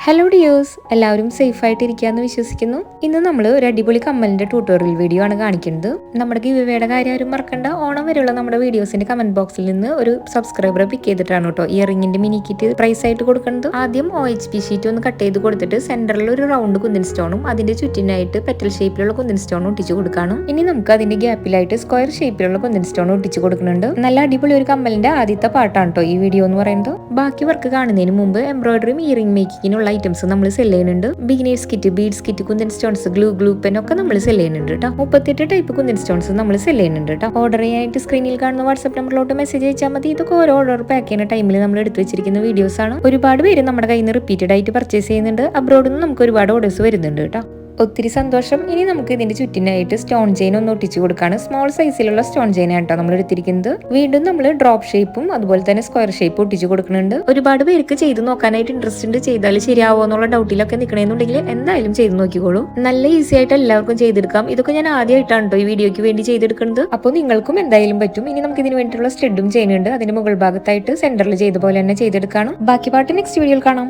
Hello dears, എല്ലാവരും safe ആയിട്ട് ഇരിക്കാന്ന് വിശ്വസിക്കുന്നു. ഇന്ന് നമ്മൾ ഒരു അടിപൊളി കമ്മലിന്റെ ട്യൂട്ടോറിയൽ വീഡിയോ ആണ് കാണിക്കുന്നത്. നമ്മുടെ ഗിവ്വേയുടെ കാര്യം ആരും മറക്കണ്ട. ഓണം വരെയുള്ള നമ്മുടെ വീഡിയോസിന്റെ കമന്റ് ബോക്സിൽ നിന്ന് ഒരു സബ്സ്ക്രൈബറെ പിക്ക് ചെയ്തിട്ടാണ് കേട്ടോ ഇയറിംഗിന്റെ മിനി കിറ്റ് പ്രൈസ് ആയിട്ട് കൊടുക്കുന്നത്. ആദ്യം OHP ഷീറ്റ് ഒന്ന് കട്ട് ചെയ്ത് കൊടുത്തിട്ട് സെന്ററിൽ ഒരു റൗണ്ട് കുന്തിൻ സ്റ്റോണും അതിന്റെ ചുറ്റിനായിട്ട് പെറ്റൽ ഷേപ്പിലുള്ള കുന്തിൻ സ്റ്റോണും ഒട്ടിച്ചു കൊടുക്കണം. ഇനി നമുക്ക് അതിന്റെ ഗ്യാപ്പിലായിട്ട് സ്ക്വയർ ഷേപ്പിലുള്ള കുന്തിൻ സ്റ്റോൺ ഒട്ടിച്ചു കൊടുക്കുന്നുണ്ട്. നല്ല അടിപൊളി ഒരു കമ്മലിന്റെ ആദ്യത്തെ പാർട്ടാണ് കേട്ടോ ഈ വീഡിയോ എന്ന് പറയുന്നത്. ബാക്കി വർക്ക് കാണുന്നതിന് മുമ്പ് എംബ്രോയിഡറിയും ഇയറിംഗ് മേക്കിങ്ങിനുള്ള ഐറ്റംസ് നമ്മൾ സെല് ചെയ്യുന്നുണ്ട്. Beginners kit, beads kit, kundan stones, glue pen ഒക്കെ നമ്മൾ സെല് ചെയ്യുന്നുണ്ട് കേട്ടോ. 38 ടൈപ്പ് കുന്തൻ സ്റ്റോൺസ് നമ്മൾ സെല് ചെയ്യുന്നുണ്ട് കേട്ടോ. ഓർഡർ ചെയ്യാനായിട്ട് സ്ക്രീനിൽ കാണുന്ന വാട്സ്ആപ്പ് നമ്പറിലോട്ട് മെസ്സേജ് അയച്ചാൽ മതി. ഇതൊക്കെ ഓരോ ഓർഡർ പാക്ക് ചെയ്യുന്ന ടൈമിൽ നമ്മൾ എടുത്തു വെച്ചിരിക്കുന്ന വീഡിയോസ് ആണ്. ഒരുപാട് പേര് നമ്മുടെ കയ്യിൽ നിന്ന് റിപ്പീറ്റഡ് ആയിട്ട് പർച്ചേസ് ചെയ്യുന്നുണ്ട്. അബ്രോഡിൽ നിന്ന് നമുക്ക് ഒരുപാട് ഓർഡേഴ്സ് വരുന്നുണ്ട് കേട്ടോ. ഒത്തിരി സന്തോഷം. ഇനി നമുക്ക് ഇതിന്റെ ചുറ്റിനായിട്ട് സ്റ്റോൺ ചെയിൻ ഒന്ന് ഒട്ടിച്ചു കൊടുക്കാണ്. സ്മോൾ സൈസിലുള്ള സ്റ്റോൺ ചെയിൻ ആട്ടോ നമ്മൾ എടുത്തിരിക്കുന്നത്. വീണ്ടും നമ്മൾ ഡ്രോപ്പ് ഷേപ്പും അതുപോലെ തന്നെ സ്ക്വയർ ഷേപ്പും ഒട്ടിച്ചു കൊടുക്കുന്നുണ്ട്. ഒരുപാട് പേർക്ക് ചെയ്ത് നോക്കാനായിട്ട് ഇൻട്രസ്റ്റ് ഉണ്ട്. ചെയ്താൽ ശരിയാവോ എന്നുള്ള ഡൗട്ടിലൊക്കെ നിൽക്കണമെന്നുണ്ടെങ്കിൽ എന്തായാലും ചെയ്ത് നോക്കിക്കോളൂ. നല്ല ഈസി ആയിട്ട് എല്ലാവർക്കും ചെയ്തെടുക്കാം. ഇതൊക്കെ ഞാൻ ആദ്യമായിട്ടാണ് കേട്ടോ ഈ വീഡിയോയ്ക്ക് വേണ്ടി ചെയ്തെടുക്കുന്നത്. അപ്പോൾ നിങ്ങൾക്കും എന്തായാലും പറ്റും. ഇനി നമുക്ക് ഇതിന് വേണ്ടിയിട്ടുള്ള സ്റ്റഡും ചെയ്യുന്നുണ്ട്. അതിന്റെ മുകൾ ഭാഗത്തായിട്ട് സെന്ററിൽ ചെയ്ത പോലെ തന്നെ ചെയ്തെടുക്കണം. ബാക്കി പാട്ട് നെക്സ്റ്റ് വീഡിയോയിൽ കാണാം.